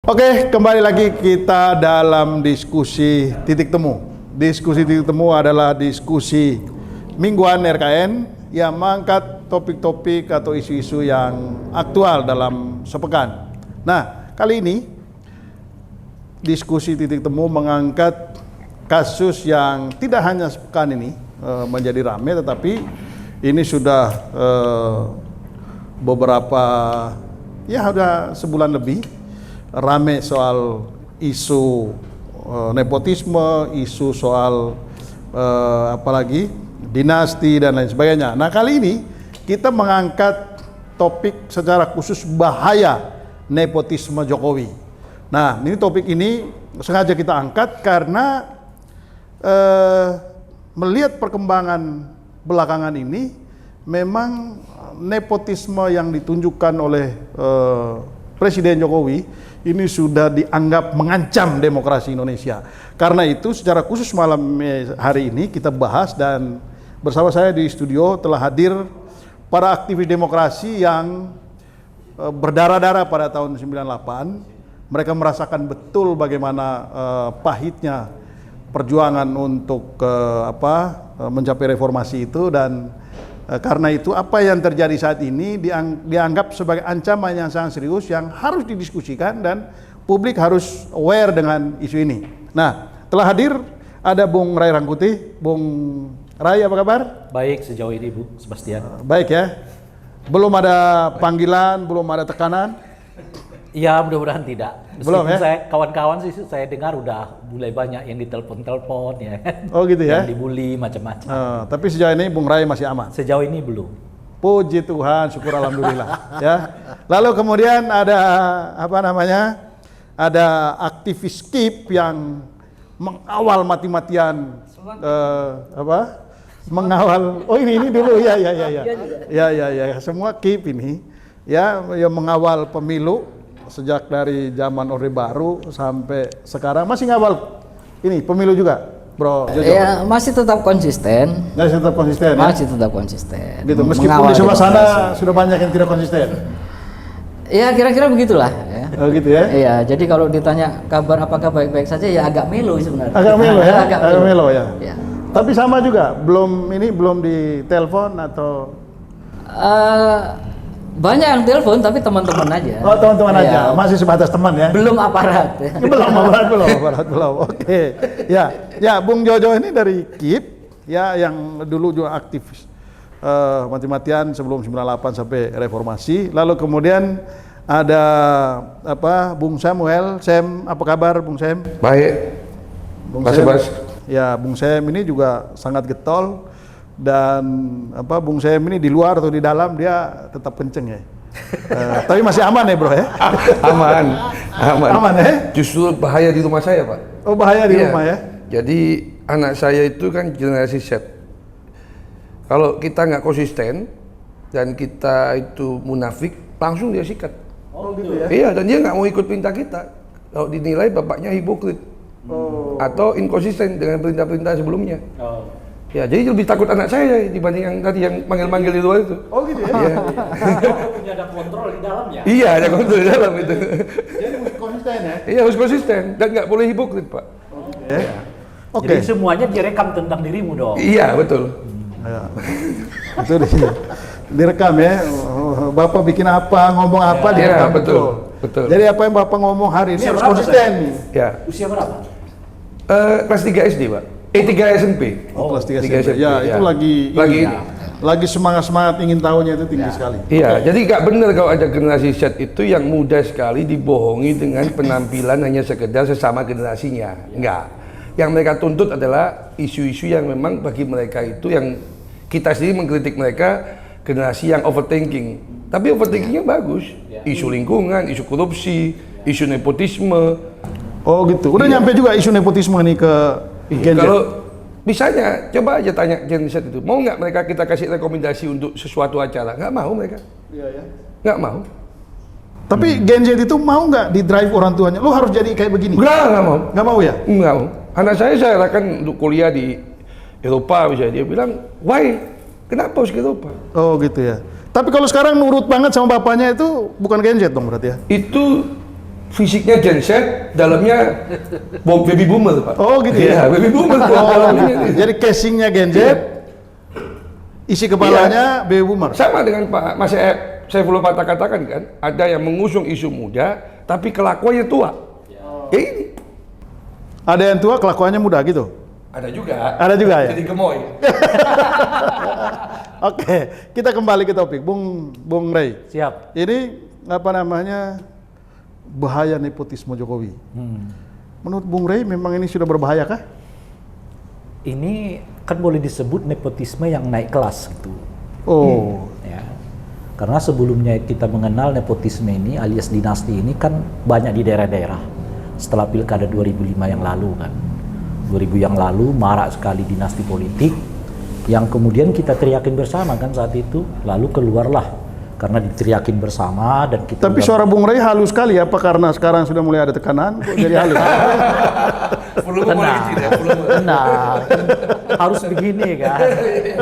Oke, kembali lagi kita dalam diskusi titik temu. Diskusi titik temu adalah diskusi mingguan RKN yang mengangkat topik-topik atau isu-isu yang aktual dalam sepekan. Nah, kali ini diskusi titik temu mengangkat kasus yang tidak hanya sepekan ini menjadi ramai, tetapi ini sudah beberapa, ya sudah sebulan lebih rame soal isu nepotisme, isu soal apalagi dinasti dan lain sebagainya. Nah, kali ini kita mengangkat topik secara khusus bahaya nepotisme Jokowi. Nah, ini topik ini sengaja kita angkat karena melihat perkembangan belakangan ini memang nepotisme yang ditunjukkan oleh Presiden Jokowi ini sudah dianggap mengancam demokrasi Indonesia. Karena itu secara khusus malam hari ini kita bahas, dan bersama saya di studio telah hadir para aktivis demokrasi yang berdarah-darah pada tahun 98. Mereka merasakan betul bagaimana pahitnya perjuangan untuk mencapai reformasi itu, dan karena itu apa yang terjadi saat ini dianggap sebagai ancaman yang sangat serius yang harus didiskusikan dan publik harus aware dengan isu ini. Nah, telah hadir ada Bung Ray Rangkuti. Bung Ray, apa kabar? Baik sejauh ini, Bu Sebastian. Baik ya. Belum ada panggilan, belum ada tekanan? Ya, mudah-mudahan tidak. Belum ya? Saya kawan-kawan sih saya dengar udah mulai banyak yang ditelepon-telepon ya. Oh gitu ya? Yang dibully macam-macam. Tapi sejauh ini Bung Ray masih aman? Sejauh ini belum. Puji Tuhan, syukur alhamdulillah. Ya. Lalu kemudian ada ada aktivis KIP yang mengawal mati-matian mengawal. Oh ini dulu ya. Ya, semua KIP ini ya yang mengawal pemilu sejak dari zaman Orde Baru sampai sekarang. Masih ngawal ini pemilu juga, Bro Jojo? Ya, masih tetap konsisten. Masih tetap konsisten ya? Masih tetap konsisten. Gitu, meskipun di sebelah sana sudah banyak yang tidak konsisten. Ya, kira-kira begitulah ya. Oh gitu ya? Iya, jadi kalau ditanya kabar apakah baik-baik saja, ya agak melo sebenarnya. Agak melo ya? Agak melo ya? Ya. Tapi sama juga, belum ditelepon atau? Banyak yang telepon tapi teman-teman aja. Oh, teman-teman aja, ya. masih sebatas teman ya? Belum aparat. Ya. belum. Oke. Ya, Bung Jojo ini dari KIP ya, yang dulu juga aktif mati-matian sebelum 98 sampai reformasi. Lalu kemudian ada Bung Samuel. Sam, apa kabar Bung Sam? Baik. Bung Sam. Ya, Bung Sam ini juga sangat getol. Dan Bung Sam ini di luar atau di dalam dia tetap kenceng ya. Tapi masih aman ya, Bro ya? Aman ya? Justru bahaya di rumah saya, Pak. Oh, bahaya di rumah ya? Jadi anak saya itu kan generasi Z. Kalau kita nggak konsisten dan kita itu munafik, langsung dia sikat. Oh gitu ya? Iya, dan dia nggak mau ikut perintah kita. Kalau dinilai bapaknya hipokrit atau inkonsisten dengan perintah-perintah sebelumnya. Ya, jadi lebih takut anak saya dibanding yang tadi yang manggil-manggil di luar itu. Oh gitu ya? Iya. Punya ada kontrol di dalamnya. Iya, ada kontrol di dalam itu. Jadi harus konsisten ya? Iya, harus konsisten dan nggak boleh hipokrit, Pak. Oke. Jadi semuanya direkam tentang dirimu dong. Iya, betul. Ya. Itu direkam ya. Bapak bikin apa, ngomong apa, direkam. Betul. Jadi apa yang Bapak ngomong hari ini harus konsisten nih. Ya. Usia berapa? Kelas 3 SD, Pak. 3 SMP. Oh, kelas 3 SMP. Ya, itu lagi semangat ingin tahunya itu tinggi sekali. Iya, jadi nggak benar kalau ada generasi Z itu yang mudah sekali dibohongi dengan penampilan hanya sekedar sesama generasinya. Enggak. Yang mereka tuntut adalah isu-isu yang memang bagi mereka itu yang kita sendiri mengkritik mereka generasi yang overthinking. Tapi overthinkingnya bagus. Isu lingkungan, isu korupsi, isu nepotisme. Oh gitu. Udah nyampe juga isu nepotisme nih ke Gen Z. Kalau misalnya, coba aja tanya Gen Z itu, mau nggak mereka kita kasih rekomendasi untuk sesuatu acara? Nggak mau mereka. Iya ya. Nggak mau. Tapi Gen Z itu mau nggak di drive orang tuanya? Lu harus jadi kayak begini? Nggak mau. Nggak mau ya? Nggak mau. Anak saya arahkan untuk kuliah di Eropa misalnya. Dia bilang, why? Kenapa harus ke Eropa? Oh gitu ya. Tapi kalau sekarang nurut banget sama bapaknya itu bukan Gen Z dong berarti ya? Itu fisiknya genset, dalamnya baby boomer, Pak. Oh gitu Iya, ya? baby boomer. Jadi casingnya Gen Z, isi kepalanya baby boomer. Sama dengan Pak Mas Saifullah Fatah katakan kan, ada yang mengusung isu muda, tapi kelakuannya tua. Ya ini. Ada yang tua kelakuannya muda gitu. Ada juga. Ada juga ya? Jadi gemoy. Oke, kita kembali ke topik, Bung Rey. Siap. Ini apa namanya, bahaya nepotisme Jokowi. Menurut Bung Rey memang ini sudah berbahaya kah? Ini kan boleh disebut nepotisme yang naik kelas gitu. Oh, Ya. Karena sebelumnya kita mengenal nepotisme ini alias dinasti ini kan banyak di daerah-daerah. Setelah pilkada 2005 yang lalu kan. 2000 yang lalu marak sekali dinasti politik yang kemudian kita teriakin bersama kan saat itu, lalu keluarlah karena diteriakin bersama dan kita tapi suara Bung Rey halus sekali, apa karena sekarang sudah mulai ada tekanan kok jadi halus? tenang, harus begini kan,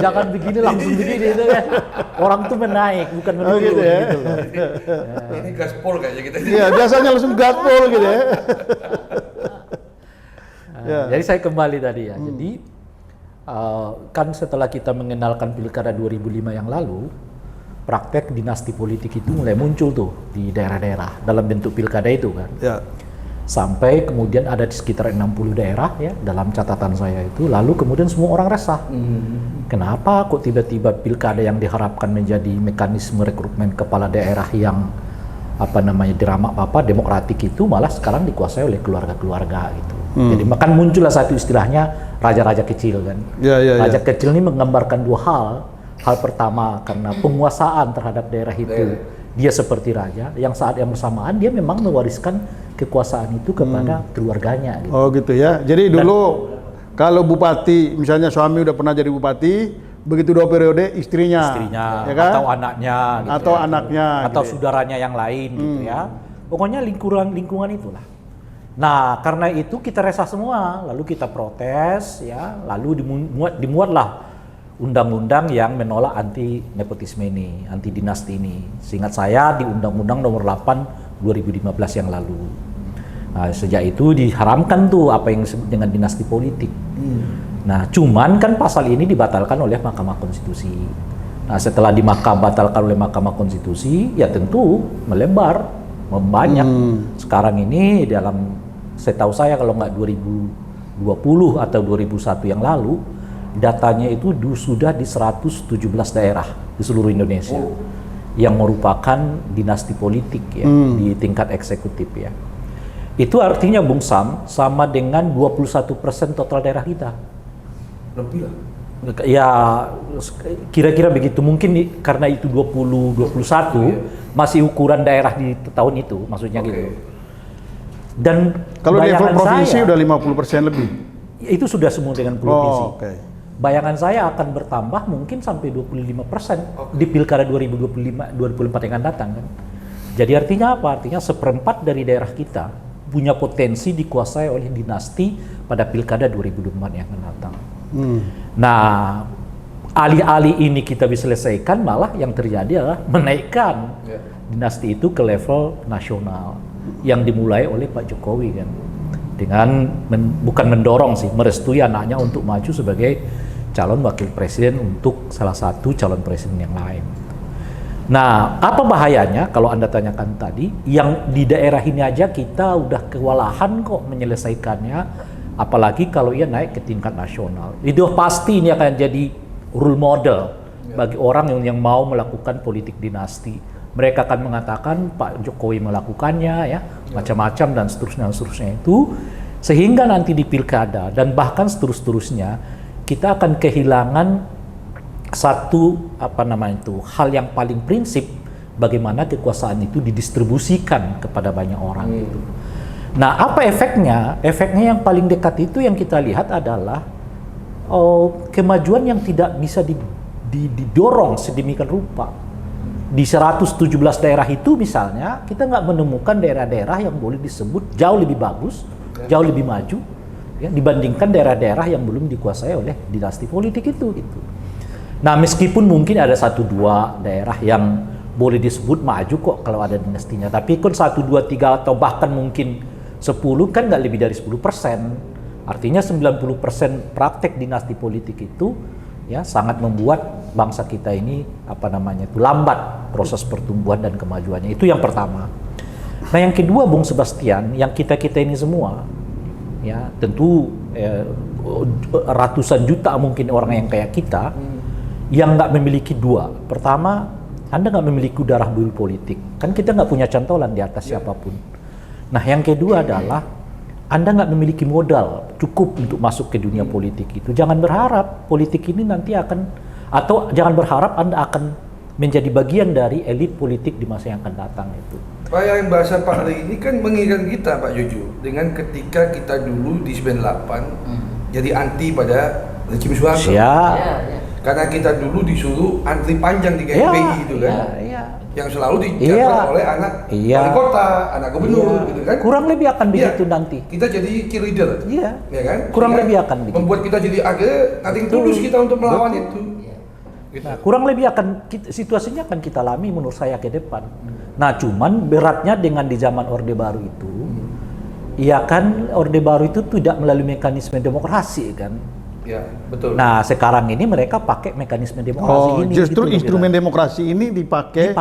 jangan begini langsung begini itu kan, orang tuh menaik bukan menurun Oh, gitu ya? gitu loh. Ini gaspol kayaknya kita. Iya, biasanya langsung gaspol gitu ya. Ya. Jadi saya kembali tadi ya, jadi kan setelah kita mengenalkan pilkada 2005 yang lalu, praktek dinasti politik itu mulai muncul tuh di daerah-daerah dalam bentuk pilkada itu kan. Ya. Sampai kemudian ada di sekitar 60 daerah ya dalam catatan saya itu, lalu kemudian semua orang resah. Kenapa kok tiba-tiba pilkada yang diharapkan menjadi mekanisme rekrutmen kepala daerah yang demokratik itu malah sekarang dikuasai oleh keluarga-keluarga gitu. Jadi makan muncullah satu istilahnya raja-raja kecil kan. Raja kecil ini menggambarkan dua hal. Hal pertama karena penguasaan terhadap daerah itu dia seperti raja, yang saat yang bersamaan dia memang mewariskan kekuasaan itu kepada keluarganya gitu. Oh gitu ya. Jadi dulu kalau bupati misalnya suami udah pernah jadi bupati, begitu 2 periode istrinya ya kan? Atau anaknya gitu atau anaknya atau gitu. saudaranya yang lain gitu ya. Pokoknya lingkungan itulah. Nah, karena itu kita resah semua, lalu kita protes ya, lalu dimuatlah undang-undang yang menolak anti nepotisme ini, anti dinasti ini. Seingat saya di Undang-Undang Nomor 8 2015 yang lalu. Nah, sejak itu diharamkan tuh apa yang disebut dengan dinasti politik. Nah, cuman kan pasal ini dibatalkan oleh Mahkamah Konstitusi. Nah, setelah dibatalkan oleh Mahkamah Konstitusi, ya tentu melebar, membanyak. Sekarang ini dalam, setahu saya kalau nggak 2020 atau 2001 yang lalu, datanya itu sudah di 117 daerah di seluruh Indonesia yang merupakan dinasti politik ya di tingkat eksekutif ya. Itu artinya Bung Sam sama dengan 21% total daerah kita. Lebih lah. Ya kira-kira begitu, mungkin karena itu 21 masih ukuran daerah di tahun itu maksudnya gitu. Dan Kalau di level provinsi saya, udah 50% lebih. itu sudah semua dengan provinsi. Oh, oke. Bayangan saya akan bertambah mungkin sampai 25% di pilkada 2024 yang akan datang kan. Jadi artinya apa? Artinya 1/4 dari daerah kita punya potensi dikuasai oleh dinasti pada pilkada 2024 yang akan datang. Nah, alih-alih ini kita bisa selesaikan, malah yang terjadi adalah menaikkan dinasti itu ke level nasional yang dimulai oleh Pak Jokowi kan. Dengan bukan mendorong sih, merestui anaknya untuk maju sebagai calon wakil presiden untuk salah satu calon presiden yang lain. Nah, apa bahayanya kalau Anda tanyakan tadi, yang di daerah ini aja kita udah kewalahan kok menyelesaikannya, apalagi kalau ia naik ke tingkat nasional. Itu pasti ini akan jadi role model bagi orang yang mau melakukan politik dinasti. Mereka akan mengatakan Pak Jokowi melakukannya ya, macam-macam dan seterusnya itu, sehingga nanti di pilkada dan bahkan seterusnya kita akan kehilangan satu hal yang paling prinsip, bagaimana kekuasaan itu didistribusikan kepada banyak orang gitu. Nah, apa efeknya? Efeknya yang paling dekat itu yang kita lihat adalah kemajuan yang tidak bisa didorong sedemikian rupa. Di 117 daerah itu misalnya, kita nggak menemukan daerah-daerah yang boleh disebut jauh lebih bagus, jauh lebih maju, ya, dibandingkan daerah-daerah yang belum dikuasai oleh dinasti politik itu. Gitu. Nah, meskipun mungkin ada 1-2 daerah yang boleh disebut maju kok kalau ada dinastinya. Tapi kan 1, 2, 3 atau bahkan mungkin 10 kan nggak lebih dari 10%. Artinya 90% praktek dinasti politik itu ya sangat membuat bangsa kita ini lambat proses pertumbuhan dan kemajuannya. Itu yang pertama. Nah yang kedua Bung Sebastian, yang kita ini semua ya tentu ratusan juta mungkin orang yang kayak kita yang nggak memiliki dua. Pertama, Anda nggak memiliki darah biru politik, kan kita nggak punya cantolan di atas siapapun. Nah yang kedua adalah Anda nggak memiliki modal cukup untuk masuk ke dunia politik itu. Jangan berharap politik ini nanti atau jangan berharap Anda akan menjadi bagian dari elit politik di masa yang akan datang itu. Pak, yang bahasa Pak Rey ini kan mengingatkan kita Pak Jojo dengan ketika kita dulu di 98 jadi anti pada rezim Soeharto. Ya. Karena kita dulu disuruh antri panjang di KMPI itu kan, yang selalu dijaga oleh anak wali kota, anak gubernur, gitu kan. Kurang lebih akan begitu nanti. Kita jadi key leader, ya kan? Kurang lebih akan begitu. Membuat kita jadi akhirnya tulus kita untuk melawan itu. Gitu. Nah, kurang lebih situasinya akan kita alami menurut saya ke depan. Nah, cuman beratnya dengan di zaman Orde Baru itu, ya kan Orde Baru itu tidak melalui mekanisme demokrasi kan. Ya, betul. Nah, sekarang ini mereka pakai mekanisme demokrasi ini. Justru gitu instrumen demokrasi ini dipakai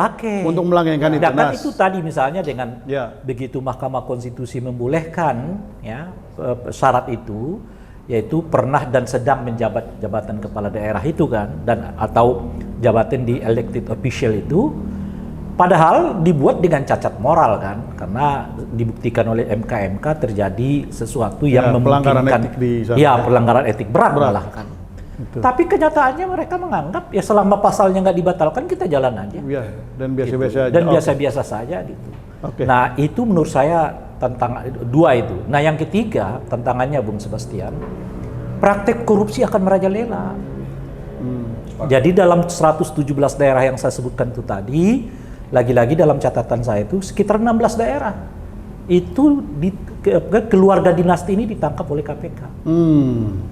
untuk melanggengkan itu. Kan itu tadi misalnya dengan begitu Mahkamah Konstitusi membolehkan ya syarat itu, yaitu pernah dan sedang menjabat jabatan kepala daerah itu kan, dan atau jabatan di elected official itu. Padahal dibuat dengan cacat moral kan, karena dibuktikan oleh MK terjadi sesuatu yang memungkinkan pelanggaran etik berat malah kan. Tapi kenyataannya mereka menganggap ya selama pasalnya nggak dibatalkan kita jalan aja. Dan biasa-biasa aja. Dan biasa-biasa saja gitu. Nah itu menurut saya dua itu. Nah yang ketiga tantangannya Bung Sebastian, praktek korupsi akan merajalela. Jadi dalam 117 daerah yang saya sebutkan itu tadi, lagi-lagi dalam catatan saya itu sekitar 16 daerah itu keluarga dinasti ini ditangkap oleh KPK.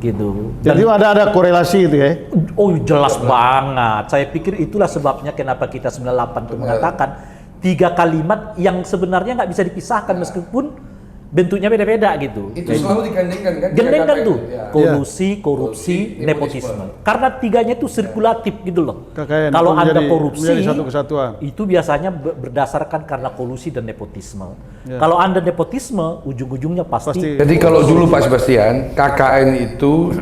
Gitu. Jadi ada korelasi itu ya? Oh jelas banget. Saya pikir itulah sebabnya kenapa kita 98 itu mengatakan 3 kalimat yang sebenarnya nggak bisa dipisahkan meskipun bentuknya beda-beda gitu. Itu selalu digandengkan kan? Gandengkan tuh. Kolusi, korupsi, nepotisme. Karena tiganya itu sirkulatif gitu loh. Kalau Anda korupsi, satu kesatuan. Itu biasanya berdasarkan karena kolusi dan nepotisme. Kalau Anda nepotisme, ujung-ujungnya pasti. Jadi kalau dulu Pak Sebastian, KKN itu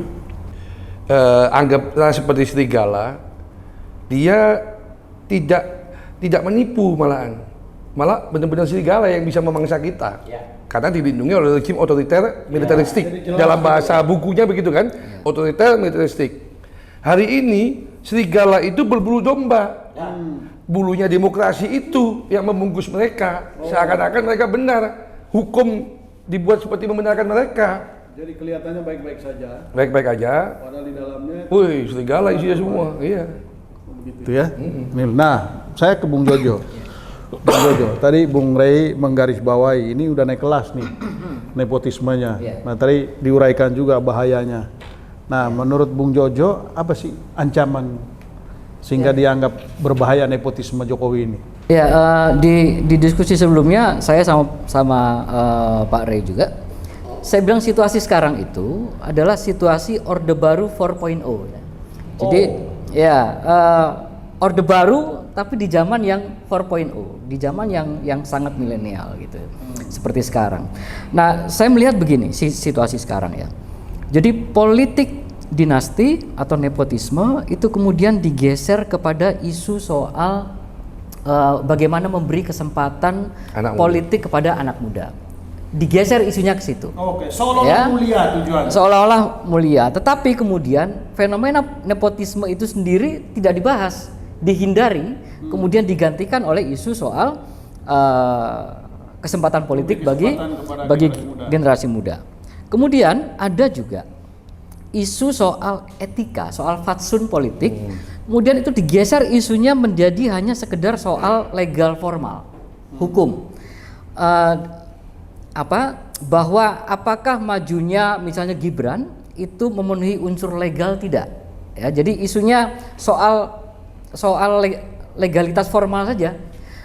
anggaplah seperti serigala, dia tidak menipu malah benar-benar serigala yang bisa memangsa kita. Karena dilindungi oleh rezim otoriter militeristik. Dalam bahasa bukunya begitu kan, otoriter militeristik. Hari ini serigala itu berbulu domba. Bulunya demokrasi itu yang membungkus mereka. Seakan-akan mereka benar. Hukum dibuat seperti membenarkan mereka. Jadi kelihatannya baik-baik saja. Baik-baik aja. Padahal di dalamnya. Wih, serigala isinya semua. Iya. Begitu ya. Nah, saya ke Bung Jojo. Bung Jojo, tadi Bung Rey menggarisbawahi ini udah naik kelas nih nepotismenya. Nah tadi diuraikan juga bahayanya. Nah menurut Bung Jojo apa sih ancaman sehingga dianggap berbahaya nepotisme Jokowi ini? Ya di diskusi sebelumnya saya sama Pak Rey juga, saya bilang situasi sekarang itu adalah situasi Orde Baru 4.0. Jadi Orde Baru tapi di zaman yang 4.0, di zaman yang sangat milenial gitu, seperti sekarang. Nah, saya melihat begini situasi sekarang ya. Jadi politik dinasti atau nepotisme itu kemudian digeser kepada isu soal bagaimana memberi kesempatan politik kepada anak muda. Digeser isunya ke situ. Seolah-olah mulia tujuannya. Seolah-olah mulia, tetapi kemudian fenomena nepotisme itu sendiri tidak dibahas, dihindari, kemudian digantikan oleh isu soal kesempatan politik bagi generasi muda. Kemudian ada juga isu soal etika, soal fatsun politik. Kemudian itu digeser isunya menjadi hanya sekedar soal legal formal, hukum. Bahwa apakah majunya misalnya Gibran itu memenuhi unsur legal tidak? Ya, jadi isunya soal legalitas formal saja,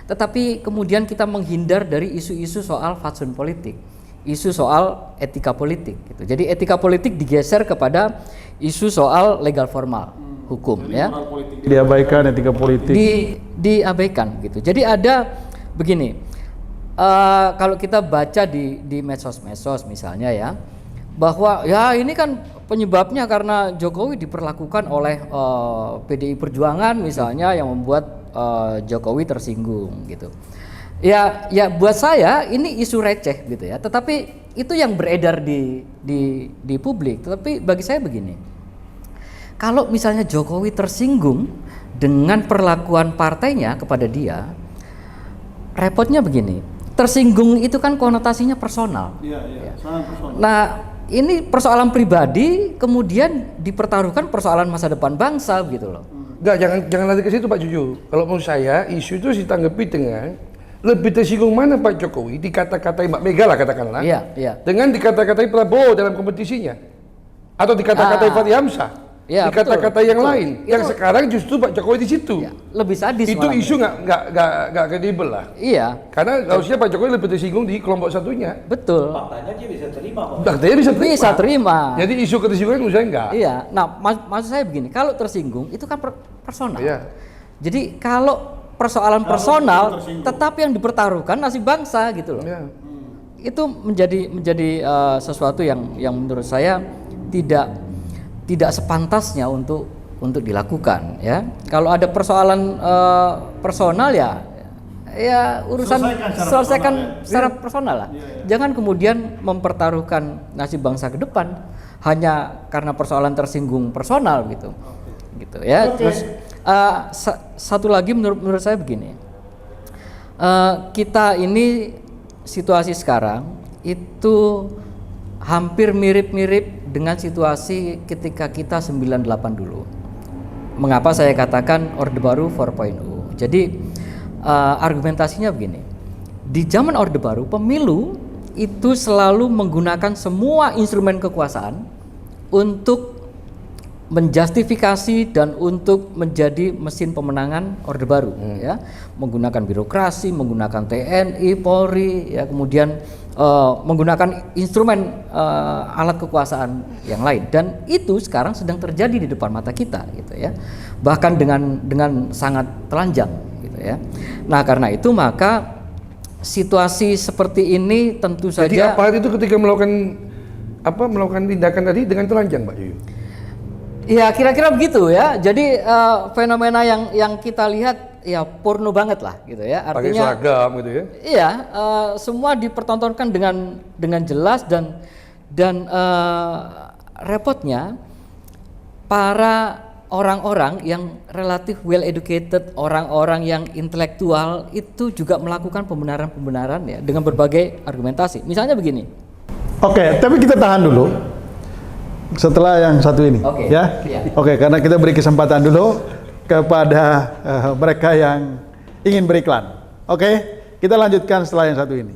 tetapi kemudian kita menghindar dari isu-isu soal fatsun politik, isu soal etika politik gitu. Jadi etika politik digeser kepada isu soal legal formal hukum ya. Diabaikan etika politik. Diabaikan gitu. Jadi ada begini, kalau kita baca di medsos-medsos misalnya ya, bahwa ya ini kan penyebabnya karena Jokowi diperlakukan oleh PDI Perjuangan misalnya yang membuat Jokowi tersinggung gitu. Ya buat saya ini isu receh gitu ya. Tetapi itu yang beredar di publik. Tetapi bagi saya begini, kalau misalnya Jokowi tersinggung dengan perlakuan partainya kepada dia, repotnya begini. Tersinggung itu kan konotasinya personal. Iya, sangat personal. Nah, ini persoalan pribadi kemudian dipertaruhkan persoalan masa depan bangsa gitu loh. Enggak, jangan lari ke situ Pak Juju. Kalau menurut saya isu itu ditanggapi dengan lebih tersinggung mana Pak Jokowi dikata-katai Mbak Mega lah katakanlah. Iya. Dengan dikata-katai Prabowo dalam kompetisinya. Atau dikata-katai Fahri Hamzah. Ya, dikata-kata yang betul. lain. Yang sekarang justru Pak Jokowi di situ. Ya, lebih sadis Itu malah. isu nggak kredibel lah. Iya, Karena harusnya Pak Jokowi lebih tersinggung di kelompok satunya. betul. Faktanya dia bisa terima kok. Faktanya bisa terima. Bisa terima. Jadi isu ketersinggungan menurut saya enggak. Iya. Nah, maksud saya begini, kalau tersinggung itu kan personal. Iya. Jadi kalau persoalan personal tetapi yang dipertaruhkan nasib bangsa gitu loh. Iya. Itu menjadi sesuatu yang menurut saya tidak sepantasnya untuk dilakukan ya. Kalau ada persoalan personal ya urusan selesaikan secara personal lah. Jangan kemudian mempertaruhkan nasib bangsa ke depan hanya karena persoalan tersinggung personal gitu. Gitu ya. Terus satu lagi menurut saya begini. Kita ini situasi sekarang itu hampir mirip-mirip dengan situasi ketika kita 98 dulu. Mengapa saya katakan Orde Baru 4.0? Jadi argumentasinya begini. Di zaman Orde Baru, pemilu itu selalu menggunakan semua instrumen kekuasaan untuk menjustifikasi dan untuk menjadi mesin pemenangan Orde Baru ya, menggunakan birokrasi, menggunakan TNI, Polri ya, kemudian menggunakan instrumen alat kekuasaan yang lain, dan itu sekarang sedang terjadi di depan mata kita gitu ya, bahkan dengan sangat telanjang gitu ya. Nah, karena itu maka situasi seperti ini tentu saja. Jadi aparat itu ketika melakukan tindakan tadi dengan telanjang Pak Yuyu? Ya kira-kira begitu ya. Jadi fenomena yang kita lihat ya porno banget lah gitu ya. Pakai Artinya seragam gitu ya. iya, semua dipertontonkan dengan jelas dan repotnya para orang-orang yang relatif well educated, orang-orang yang intelektual itu juga melakukan pembenaran ya dengan berbagai argumentasi. Misalnya begini. Oke, tapi kita tahan dulu. Setelah yang satu ini, Oke. ya. Iya. Oke, karena kita beri kesempatan dulu kepada mereka yang ingin beriklan. Oke, kita lanjutkan setelah yang satu ini.